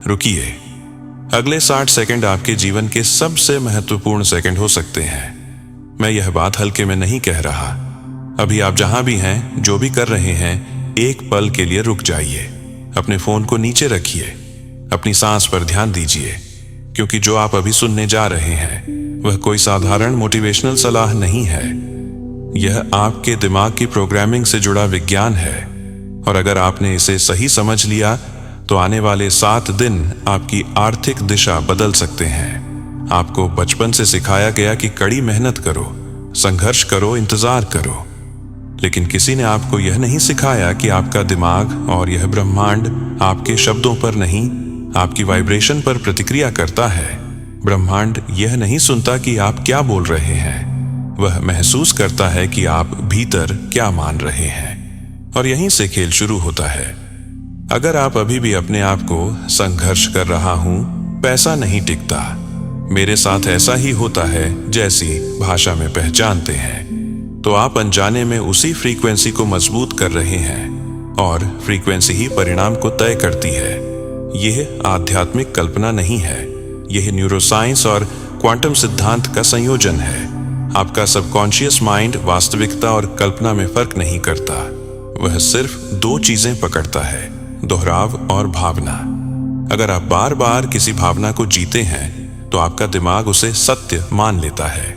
रुकिए, अगले 60 सेकंड आपके जीवन के सबसे महत्वपूर्ण सेकंड हो सकते हैं। मैं यह बात हल्के में नहीं कह रहा। अभी आप जहां भी हैं, जो भी कर रहे हैं, एक पल के लिए रुक जाइए। अपने फोन को नीचे रखिए, अपनी सांस पर ध्यान दीजिए, क्योंकि जो आप अभी सुनने जा रहे हैं वह कोई साधारण मोटिवेशनल सलाह नहीं है। यह आपके दिमाग की प्रोग्रामिंग से जुड़ा विज्ञान है, और अगर आपने इसे सही समझ लिया तो आने वाले 7 दिन आपकी आर्थिक दिशा बदल सकते हैं। आपको बचपन से सिखाया गया कि कड़ी मेहनत करो, संघर्ष करो, इंतजार करो, लेकिन किसी ने आपको यह नहीं सिखाया कि आपका दिमाग और यह ब्रह्मांड आपके शब्दों पर नहीं, आपकी वाइब्रेशन पर प्रतिक्रिया करता है। ब्रह्मांड यह नहीं सुनता कि आप क्या बोल रहे हैं, वह महसूस करता है कि आप भीतर क्या मान रहे हैं, और यहीं से खेल शुरू होता है। अगर आप अभी भी अपने आप को संघर्ष कर रहा हूं, पैसा नहीं टिकता, मेरे साथ ऐसा ही होता है जैसी भाषा में पहचानते हैं, तो आप अनजाने में उसी फ्रीक्वेंसी को मजबूत कर रहे हैं, और फ्रीक्वेंसी ही परिणाम को तय करती है। यह आध्यात्मिक कल्पना नहीं है, यह न्यूरोसाइंस और क्वांटम सिद्धांत का संयोजन है। आपका सबकॉन्शियस माइंड वास्तविकता और कल्पना में फर्क नहीं करता, वह सिर्फ 2 चीजें पकड़ता है, दोहराव और भावना। अगर आप बार बार किसी भावना को जीते हैं तो आपका दिमाग उसे सत्य मान लेता है,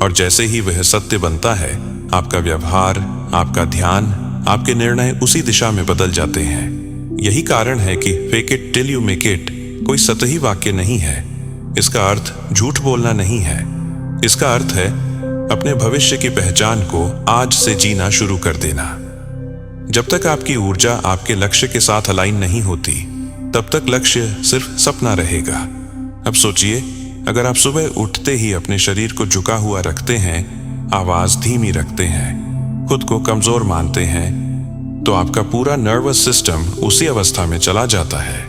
और जैसे ही वह सत्य बनता है, आपका व्यवहार, आपका ध्यान, आपके निर्णय उसी दिशा में बदल जाते हैं। यही कारण है कि fake it till you make it कोई सतही वाक्य नहीं है। इसका अर्थ झूठ बोलना नहीं है, इसका अर्थ है अपने भविष्य की पहचान को आज से जीना शुरू कर देना। जब तक आपकी ऊर्जा आपके लक्ष्य के साथ अलाइन नहीं होती, तब तक लक्ष्य सिर्फ सपना रहेगा। अब सोचिए, अगर आप सुबह उठते ही अपने शरीर को झुका हुआ रखते हैं, आवाज धीमी रखते हैं, खुद को कमजोर मानते हैं, तो आपका पूरा नर्वस सिस्टम उसी अवस्था में चला जाता है।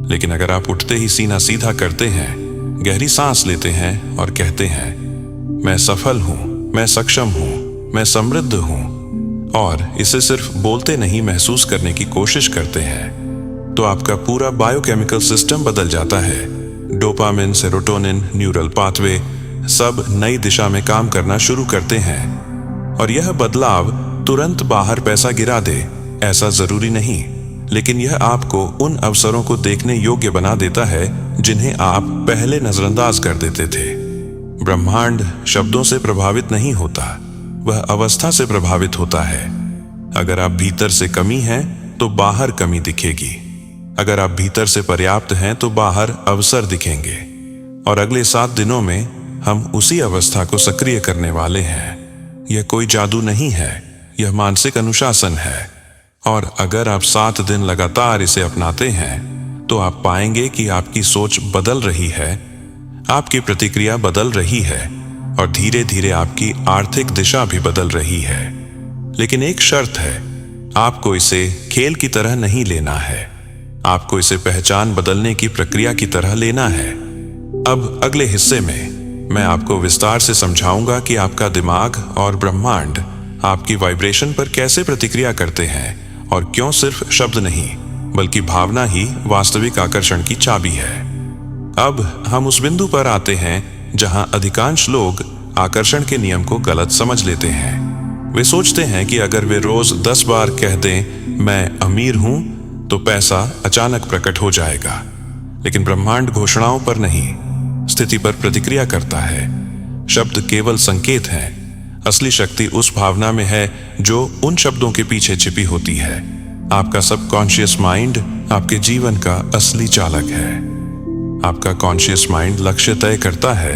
लेकिन अगर आप उठते ही सीना सीधा करते हैं, गहरी सांस लेते हैं और कहते हैं, मैं सफल हूं, मैं सक्षम हूं, मैं समृद्ध हूं, और इसे सिर्फ बोलते नहीं महसूस करने की कोशिश करते हैं, तो आपका पूरा बायोकेमिकल सिस्टम बदल जाता है। डोपामिन, सेरोटोनिन, न्यूरल पाथवे सब नई दिशा में काम करना शुरू करते हैं, और यह बदलाव तुरंत बाहर पैसा गिरा दे ऐसा जरूरी नहीं, लेकिन यह आपको उन अवसरों को देखने योग्य बना देता है जिन्हें आप पहले नजरअंदाज कर देते थे। ब्रह्मांड शब्दों से प्रभावित नहीं होता, वह अवस्था से प्रभावित होता है। अगर आप भीतर से कमी हैं तो बाहर कमी दिखेगी, अगर आप भीतर से पर्याप्त हैं तो बाहर अवसर दिखेंगे, और अगले 7 दिनों में हम उसी अवस्था को सक्रिय करने वाले हैं। यह कोई जादू नहीं है, यह मानसिक अनुशासन है, और अगर आप 7 दिन लगातार इसे अपनाते हैं तो आप पाएंगे कि आपकी सोच बदल रही है, आपकी प्रतिक्रिया बदल रही है, और धीरे धीरे आपकी आर्थिक दिशा भी बदल रही है। लेकिन एक शर्त है, आपको इसे खेल की तरह नहीं लेना है, आपको इसे पहचान बदलने की प्रक्रिया की तरह लेना है। अब अगले हिस्से में मैं आपको विस्तार से समझाऊंगा कि आपका दिमाग और ब्रह्मांड आपकी वाइब्रेशन पर कैसे प्रतिक्रिया करते हैं, और क्यों सिर्फ शब्द नहीं बल्कि भावना ही वास्तविक आकर्षण की चाबी है। अब हम उस बिंदु पर आते हैं जहां अधिकांश लोग आकर्षण के नियम को गलत समझ लेते हैं। वे सोचते हैं कि अगर वे रोज 10 बार कह दें मैं अमीर हूं तो पैसा अचानक प्रकट हो जाएगा, लेकिन ब्रह्मांड घोषणाओं पर नहीं, स्थिति पर प्रतिक्रिया करता है। शब्द केवल संकेत हैं, असली शक्ति उस भावना में है जो उन शब्दों के पीछे छिपी होती है। आपका सबकॉन्शियस माइंड आपके जीवन का असली चालक है। आपका कॉन्शियस माइंड लक्ष्य तय करता है,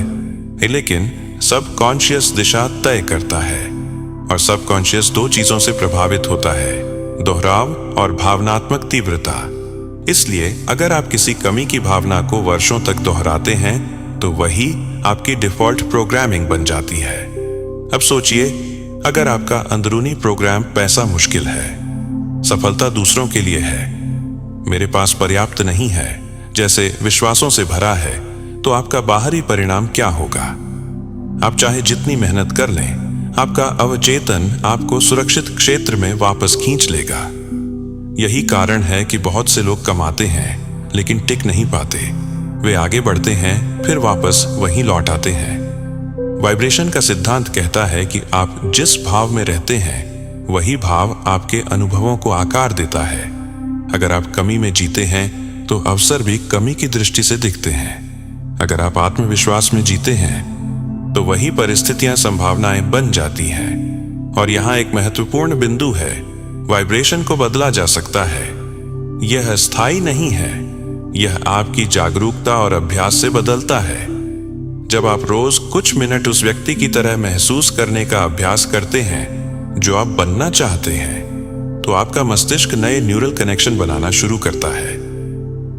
लेकिन सबकॉन्शियस दिशा तय करता है, और सबकॉन्शियस 2 चीजों से प्रभावित होता है, दोहराव और भावनात्मक तीव्रता। इसलिए अगर आप किसी कमी की भावना को वर्षों तक दोहराते हैं तो वही आपकी डिफॉल्ट प्रोग्रामिंग बन जाती है। अब सोचिए, अगर आपका अंदरूनी प्रोग्राम पैसा मुश्किल है, सफलता दूसरों के लिए है, मेरे पास पर्याप्त नहीं है जैसे विश्वासों से भरा है, तो आपका बाहरी परिणाम क्या होगा? आप चाहे जितनी मेहनत कर लें, आपका अवचेतन आपको सुरक्षित क्षेत्र में वापस खींच लेगा। यही कारण है कि बहुत से लोग कमाते हैं लेकिन टिक नहीं पाते। वे आगे बढ़ते हैं, फिर वापस वहीं लौट आते हैं। वाइब्रेशन का सिद्धांत कहता है कि आप जिस भाव में रहते हैं वही भाव आपके अनुभवों को आकार देता है। अगर आप कमी में जीते हैं तो अवसर भी कमी की दृष्टि से दिखते हैं। अगर आप आत्मविश्वास में जीते हैं तो वही परिस्थितियां संभावनाएं बन जाती हैं। और यहां एक महत्वपूर्ण बिंदु है, वाइब्रेशन को बदला जा सकता है। यह स्थायी नहीं है, यह आपकी जागरूकता और अभ्यास से बदलता है। जब आप रोज कुछ मिनट उस व्यक्ति की तरह महसूस करने का अभ्यास करते हैं जो आप बनना चाहते हैं, तो आपका मस्तिष्क नए न्यूरल कनेक्शन बनाना शुरू करता है।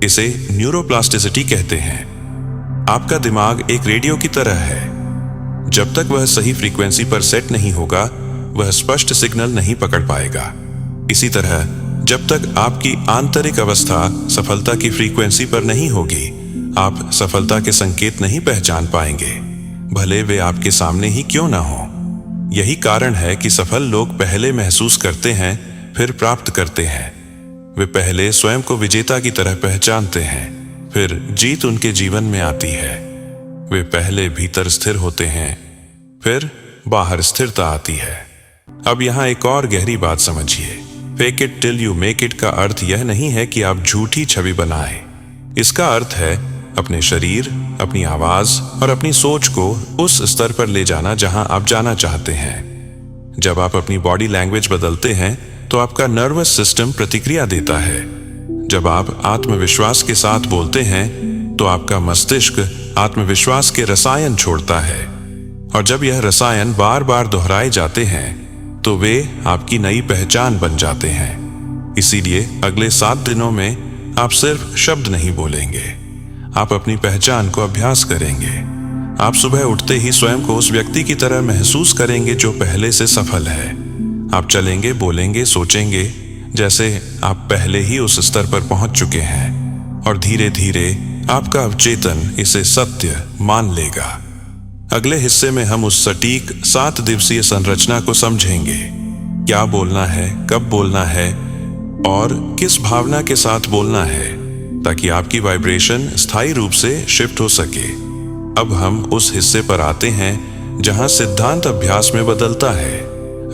इसे न्यूरोप्लास्टिसिटी कहते हैं। आपका दिमाग एक रेडियो की तरह है। जब तक वह सही फ्रीक्वेंसी पर सेट नहीं होगा, वह स्पष्ट सिग्नल नहीं पकड़ पाएगा। इसी तरह जब तक आपकी आंतरिक अवस्था सफलता की फ्रीक्वेंसी पर नहीं होगी, आप सफलता के संकेत नहीं पहचान पाएंगे, भले वे आपके सामने ही क्यों ना हो। यही कारण है कि सफल लोग पहले महसूस करते हैं, फिर प्राप्त करते हैं। वे पहले स्वयं को विजेता की तरह पहचानते हैं, फिर जीत उनके जीवन में आती है। वे पहले भीतर स्थिर होते हैं, फिर बाहर स्थिरता आती है। अब यहां एक और गहरी बात समझिए। Fake it till you make it का अर्थ यह नहीं है कि आप झूठी छवि बनाएं। इसका अर्थ है अपने शरीर, अपनी आवाज और अपनी सोच को उस स्तर पर ले जाना जहां आप जाना चाहते हैं। जब आप अपनी बॉडी लैंग्वेज बदलते हैं तो आपका नर्वस सिस्टम प्रतिक्रिया देता है। जब आप आत्मविश्वास के साथ बोलते हैं तो आपका मस्तिष्क आत्मविश्वास के रसायन छोड़ता है। और जब यह रसायन बार बार दोहराए जाते हैं तो वे आपकी नई पहचान बन जाते हैं। इसीलिए अगले 7 दिनों में आप सिर्फ शब्द नहीं बोलेंगे, आप अपनी पहचान को अभ्यास करेंगे। आप सुबह उठते ही स्वयं को उस व्यक्ति की तरह महसूस करेंगे जो पहले से सफल है। आप चलेंगे, बोलेंगे, सोचेंगे जैसे आप पहले ही उस स्तर पर पहुंच चुके हैं। और धीरे धीरे आपका अवचेतन इसे सत्य मान लेगा। अगले हिस्से में हम उस सटीक 7 दिवसीय संरचना को समझेंगे। क्या बोलना है, कब बोलना है और किस भावना के साथ बोलना है, ताकि आपकी वाइब्रेशन स्थायी रूप से शिफ्ट हो सके। अब हम उस हिस्से पर आते हैं जहां सिद्धांत अभ्यास में बदलता है।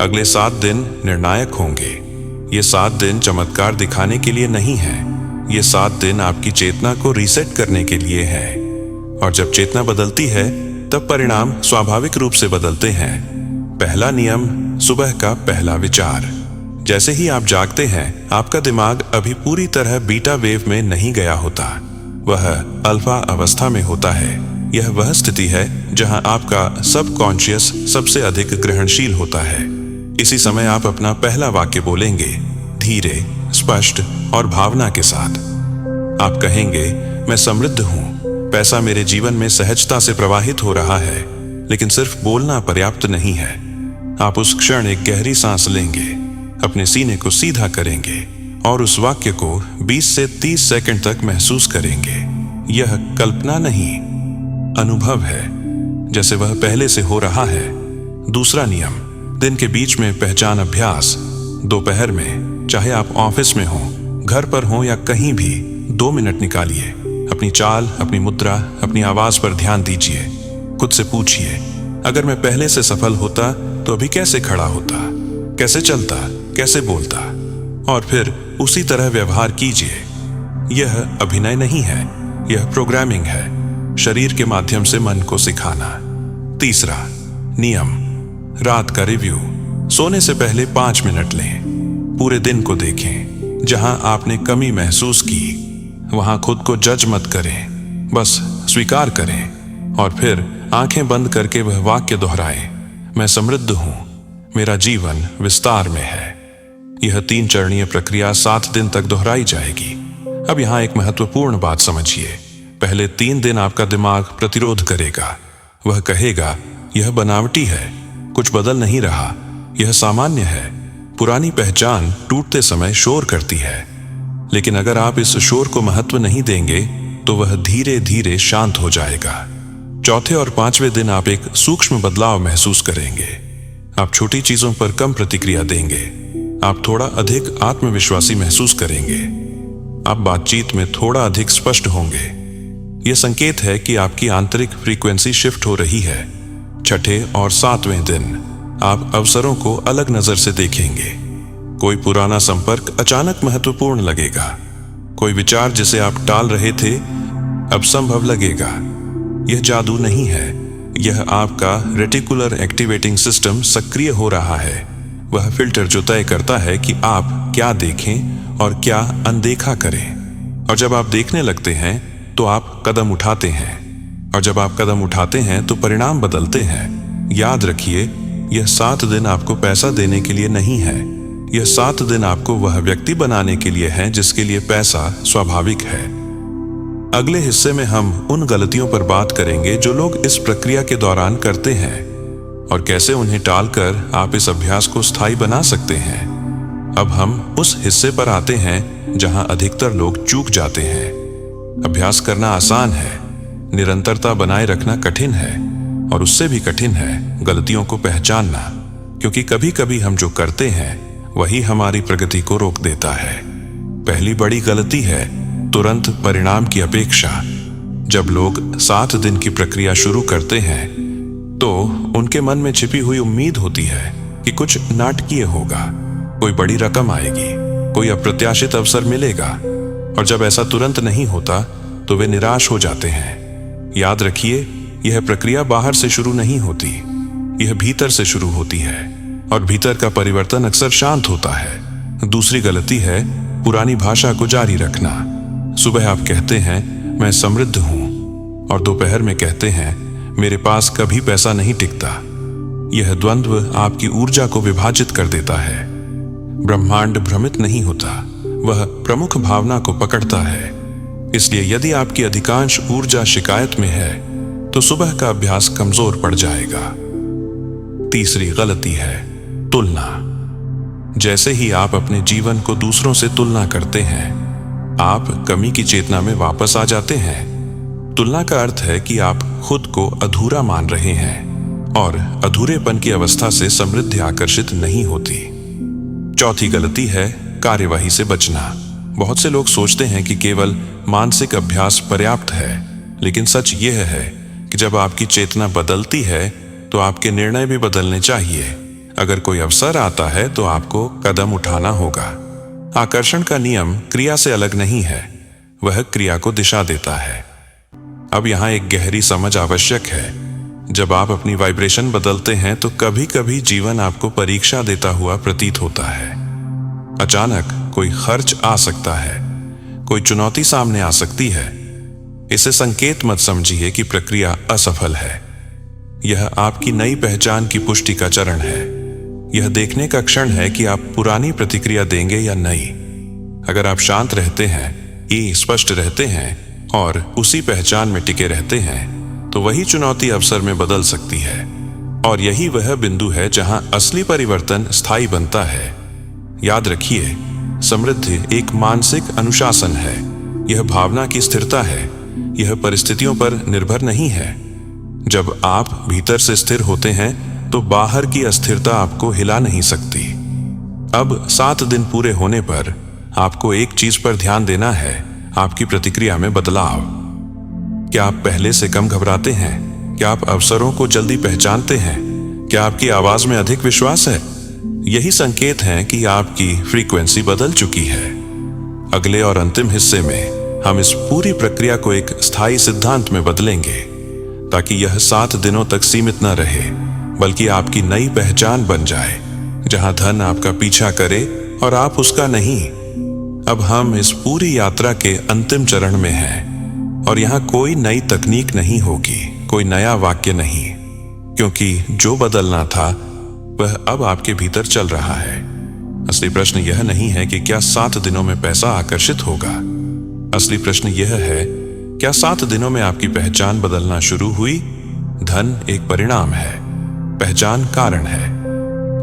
अगले 7 दिन निर्णायक होंगे। ये 7 दिन चमत्कार दिखाने के लिए नहीं है, ये 7 दिन आपकी चेतना को रीसेट करने के लिए है। और जब चेतना बदलती है तब परिणाम स्वाभाविक रूप से बदलते हैं। पहला नियम, सुबह का पहला विचार। जैसे ही आप जागते हैं, आपका दिमाग अभी पूरी तरह बीटा वेव में नहीं गया होता, वह अल्फा अवस्था में होता है। यह वह स्थिति है जहां आपका सबकॉन्शियस सबसे अधिक ग्रहणशील होता है। इसी समय आप अपना पहला वाक्य बोलेंगे, धीरे, स्पष्ट और भावना के साथ। आप कहेंगे, मैं समृद्ध हूं, पैसा मेरे जीवन में सहजता से प्रवाहित हो रहा है। लेकिन सिर्फ बोलना पर्याप्त नहीं है। आप उस क्षण एक गहरी सांस लेंगे, अपने सीने को सीधा करेंगे और उस वाक्य को 20 से 30 सेकंड तक महसूस करेंगे। यह कल्पना नहीं, अनुभव है, जैसे वह पहले से हो रहा है। दूसरा नियम, दिन के बीच में पहचान अभ्यास। दोपहर में, चाहे आप ऑफिस में हो, घर पर हो या कहीं भी, 2 मिनट निकालिए। अपनी चाल, अपनी मुद्रा, अपनी आवाज पर ध्यान दीजिए। खुद से पूछिए, अगर मैं पहले से सफल होता तो अभी कैसे खड़ा होता, कैसे चलता, कैसे बोलता। और फिर उसी तरह व्यवहार कीजिए। यह अभिनय नहीं है, यह प्रोग्रामिंग है, शरीर के माध्यम से मन को सिखाना। तीसरा नियम, रात का रिव्यू। सोने से पहले 5 मिनट लें, पूरे दिन को देखें। जहां आपने कमी महसूस की वहां खुद को जज मत करें, बस स्वीकार करें। और फिर आंखें बंद करके वह वाक्य दोहराएं, मैं समृद्ध हूं, मेरा जीवन विस्तार में है। यह 3 चरणीय प्रक्रिया 7 दिन तक दोहराई जाएगी। अब यहां एक महत्वपूर्ण बात समझिए। पहले 3 दिन आपका दिमाग प्रतिरोध करेगा। वह कहेगा, यह बनावटी है, कुछ बदल नहीं रहा, यह सामान्य है। पुरानी पहचान टूटते समय शोर करती है। लेकिन अगर आप इस शोर को महत्व नहीं देंगे तो वह धीरे धीरे शांत हो जाएगा। चौथे और 5वें दिन आप एक सूक्ष्म बदलाव महसूस करेंगे। आप छोटी चीजों पर कम प्रतिक्रिया देंगे, आप थोड़ा अधिक आत्मविश्वासी महसूस करेंगे। आप बातचीत में थोड़ा अधिक स्पष्ट होंगे। यह संकेत है कि आपकी आंतरिक फ्रीक्वेंसी शिफ्ट हो रही है। छठे और सातवें दिन आप अवसरों को अलग नजर से देखेंगे। कोई पुराना संपर्क अचानक महत्वपूर्ण लगेगा। कोई विचार जिसे आप टाल रहे थे अब संभव लगेगा। यह जादू नहीं है, यह आपका रेटिकुलर एक्टिवेटिंग सिस्टम सक्रिय हो रहा है। वह फिल्टर जो तय करता है कि आप क्या देखें और क्या अनदेखा करें। और जब आप देखने लगते हैं तो आप कदम उठाते हैं, और जब आप कदम उठाते हैं तो परिणाम बदलते हैं। याद रखिए, यह 7 दिन आपको पैसा देने के लिए नहीं है। यह 7 दिन आपको वह व्यक्ति बनाने के लिए है जिसके लिए पैसा स्वाभाविक है। अगले हिस्से में हम उन गलतियों पर बात करेंगे जो लोग इस प्रक्रिया के दौरान करते हैं और कैसे उन्हें टालकर आप इस अभ्यास को स्थायी बना सकते हैं। अब हम उस हिस्से पर आते हैं जहां अधिकतर लोग चूक जाते हैं। अभ्यास करना आसान है, निरंतरता बनाए रखना कठिन है, और उससे भी कठिन है गलतियों को पहचानना, क्योंकि कभी कभी हम जो करते हैं वही हमारी प्रगति को रोक देता है। पहली बड़ी गलती है तुरंत परिणाम की अपेक्षा। जब लोग 7 दिन की प्रक्रिया शुरू करते हैं तो उनके मन में छिपी हुई उम्मीद होती है कि कुछ नाटकीय होगा, कोई बड़ी रकम आएगी, कोई अप्रत्याशित अवसर मिलेगा, और जब ऐसा तुरंत नहीं होता तो वे निराश हो जाते हैं। याद रखिए, यह प्रक्रिया बाहर से शुरू नहीं होती, यह भीतर से शुरू होती है, और भीतर का परिवर्तन अक्सर शांत होता है। दूसरी गलती है पुरानी भाषा को जारी रखना। सुबह आप कहते हैं मैं समृद्ध हूं, और दोपहर में कहते हैं मेरे पास कभी पैसा नहीं टिकता। यह द्वंद्व आपकी ऊर्जा को विभाजित कर देता है। ब्रह्मांड भ्रमित नहीं होता, वह प्रमुख भावना को पकड़ता है। इसलिए यदि आपकी अधिकांश ऊर्जा शिकायत में है तो सुबह का अभ्यास कमजोर पड़ जाएगा। तीसरी गलती है तुलना। जैसे ही आप अपने जीवन को दूसरों से तुलना करते हैं, आप कमी की चेतना में वापस आ जाते हैं। तुलना का अर्थ है कि आप खुद को अधूरा मान रहे हैं, और अधूरेपन की अवस्था से समृद्धि आकर्षित नहीं होती। चौथी गलती है कार्यवाही से बचना। बहुत से लोग सोचते हैं कि केवल मानसिक अभ्यास पर्याप्त है, लेकिन सच यह है कि जब आपकी चेतना बदलती है तो आपके निर्णय भी बदलने चाहिए। अगर कोई अवसर आता है तो आपको कदम उठाना होगा। आकर्षण का नियम क्रिया से अलग नहीं है, वह क्रिया को दिशा देता है। अब यहाँ एक गहरी समझ आवश्यक है। जब आप अपनी वाइब्रेशन बदलते हैं तो कभी कभी जीवन आपको परीक्षा देता हुआ प्रतीत होता है। अचानक कोई खर्च आ सकता है, कोई चुनौती सामने आ सकती है। इसे संकेत मत समझिए कि प्रक्रिया असफल है। यह आपकी नई पहचान की पुष्टि का चरण है। यह देखने का क्षण है कि आप पुरानी प्रतिक्रिया देंगे या नहीं। अगर आप शांत रहते हैं, ये स्पष्ट रहते हैं और उसी पहचान में टिके रहते हैं, तो वही चुनौती अवसर में बदल सकती है। और यही वह बिंदु है जहां असली परिवर्तन स्थायी बनता है। याद रखिए, समृद्धि एक मानसिक अनुशासन है। यह भावना की स्थिरता है, यह परिस्थितियों पर निर्भर नहीं है। जब आप भीतर से स्थिर होते हैं तो बाहर की अस्थिरता आपको हिला नहीं सकती। अब 7 दिन पूरे होने पर आपको एक चीज पर ध्यान देना है, आपकी प्रतिक्रिया में बदलाव। क्या आप पहले से कम घबराते हैं? क्या आप अवसरों को जल्दी पहचानते हैं? क्या आपकी आवाज में अधिक विश्वास है? यही संकेत हैं कि आपकी फ्रीक्वेंसी बदल चुकी है। अगले और अंतिम हिस्से में हम इस पूरी प्रक्रिया को एक स्थायी सिद्धांत में बदलेंगे, ताकि यह 7 दिनों तक सीमित न रहे, बल्कि आपकी नई पहचान बन जाए, जहां धन आपका पीछा करे और आप उसका नहीं। अब हम इस पूरी यात्रा के अंतिम चरण में हैं, और यहां कोई नई तकनीक नहीं होगी, कोई नया वाक्य नहीं, क्योंकि जो बदलना था वह अब आपके भीतर चल रहा है। असली प्रश्न यह नहीं है कि क्या 7 दिनों में पैसा आकर्षित होगा। असली प्रश्न यह है, क्या 7 दिनों में आपकी पहचान बदलना शुरू हुई? धन एक परिणाम है, पहचान कारण है।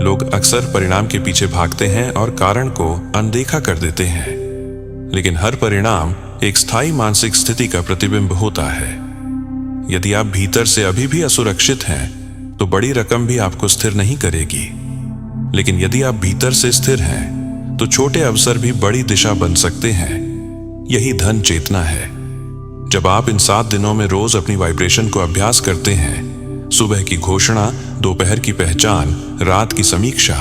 लोग अक्सर परिणाम के पीछे भागते हैं और कारण को अनदेखा कर देते हैं, लेकिन हर परिणाम एक स्थायी मानसिक स्थिति का प्रतिबिंब होता है। यदि आप भीतर से अभी भी असुरक्षित हैं तो बड़ी रकम भी आपको स्थिर नहीं करेगी, लेकिन यदि आप भीतर से स्थिर हैं तो छोटे अवसर भी बड़ी दिशा बन सकते हैं। यही धन चेतना है। जब आप इन 7 दिनों में रोज अपनी वाइब्रेशन को अभ्यास करते हैं, सुबह की घोषणा, दोपहर की पहचान, रात की समीक्षा,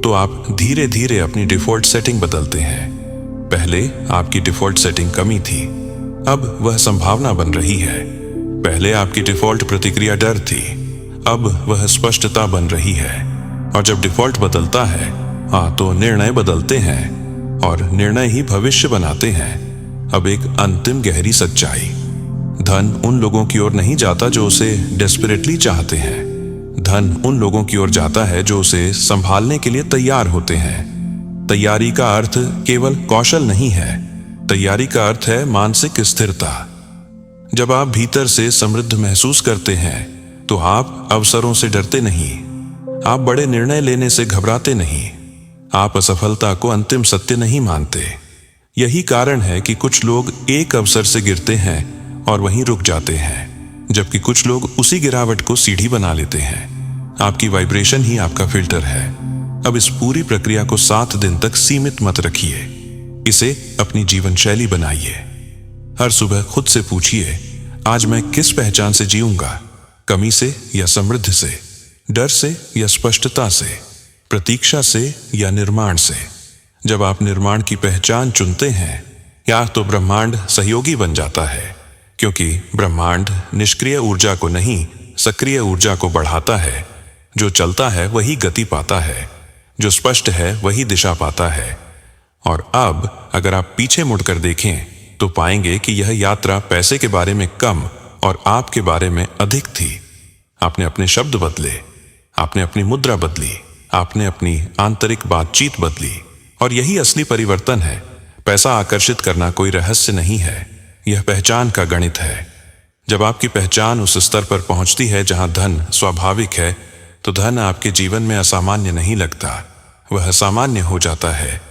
तो आप धीरे धीरे अपनी डिफॉल्ट सेटिंग बदलते हैं। पहले आपकी डिफॉल्ट सेटिंग कमी थी, अब वह संभावना बन रही है। पहले आपकी डिफॉल्ट प्रतिक्रिया डर थी, अब वह स्पष्टता बन रही है। और जब डिफॉल्ट बदलता है, तो निर्णय बदलते हैं, और निर्णय ही भविष्य बनाते हैं। अब एक अंतिम गहरी सच्चाई, धन उन लोगों की ओर नहीं जाता जो उसे डेस्परेटली चाहते हैं। धन उन लोगों की ओर जाता है जो उसे संभालने के लिए तैयार होते हैं। तैयारी का अर्थ केवल कौशल नहीं है, तैयारी का अर्थ है मानसिक स्थिरता। जब आप भीतर से समृद्ध महसूस करते हैं, तो आप अवसरों से डरते नहीं, आप बड़े निर्णय लेने से घबराते नहीं, आप असफलता को अंतिम सत्य नहीं मानते। यही कारण है कि कुछ लोग एक अवसर से गिरते हैं और वहीं रुक जाते हैं, जबकि कुछ लोग उसी गिरावट को सीढ़ी बना लेते हैं। आपकी वाइब्रेशन ही आपका फिल्टर है। अब इस पूरी प्रक्रिया को 7 दिन तक सीमित मत रखिए, इसे अपनी जीवन शैली बनाइए। हर सुबह खुद से पूछिए, आज मैं किस पहचान से जीऊंगा? कमी से या समृद्धि से, डर से या स्पष्टता से, प्रतीक्षा से या निर्माण से। जब आप निर्माण की पहचान चुनते हैं, या तो ब्रह्मांड सहयोगी बन जाता है, क्योंकि ब्रह्मांड निष्क्रिय ऊर्जा को नहीं, सक्रिय ऊर्जा को बढ़ाता है। जो चलता है वही गति पाता है, जो स्पष्ट है वही दिशा पाता है। और अब अगर आप पीछे मुड़कर देखें, तो पाएंगे कि यह यात्रा पैसे के बारे में कम और आपके बारे में अधिक थी। आपने अपने शब्द बदले, आपने अपनी मुद्रा बदली, आपने अपनी आंतरिक बातचीत बदली, और यही असली परिवर्तन है। पैसा आकर्षित करना कोई रहस्य नहीं है, यह पहचान का गणित है। जब आपकी पहचान उस स्तर पर पहुंचती है जहां धन स्वाभाविक है, तो धन आपके जीवन में असामान्य नहीं लगता, वह सामान्य हो जाता है।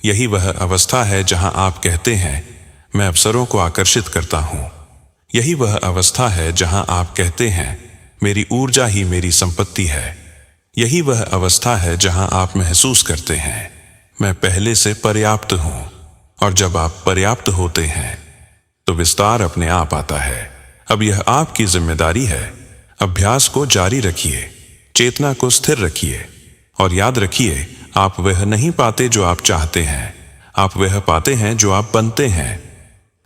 यही वह अवस्था है जहां आप कहते हैं, मैं अवसरों को आकर्षित करता हूं। यही वह अवस्था है जहां आप कहते हैं, मेरी ऊर्जा ही मेरी संपत्ति है। यही वह अवस्था है जहां आप महसूस करते हैं, मैं पहले से पर्याप्त हूं। और जब आप पर्याप्त होते हैं, तो विस्तार अपने आप आता है। अब यह आपकी जिम्मेदारी है। अभ्यास को जारी रखिए, चेतना को स्थिर रखिए, और याद रखिए, आप वह नहीं पाते जो आप चाहते हैं, आप वह पाते हैं जो आप बनते हैं।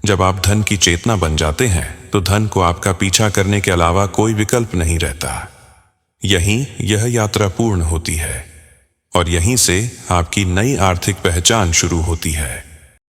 जब आप धन की चेतना बन जाते हैं, तो धन को आपका पीछा करने के अलावा कोई विकल्प नहीं रहता। यहीं यह यात्रा पूर्ण होती है, और यहीं से आपकी नई आर्थिक पहचान शुरू होती है।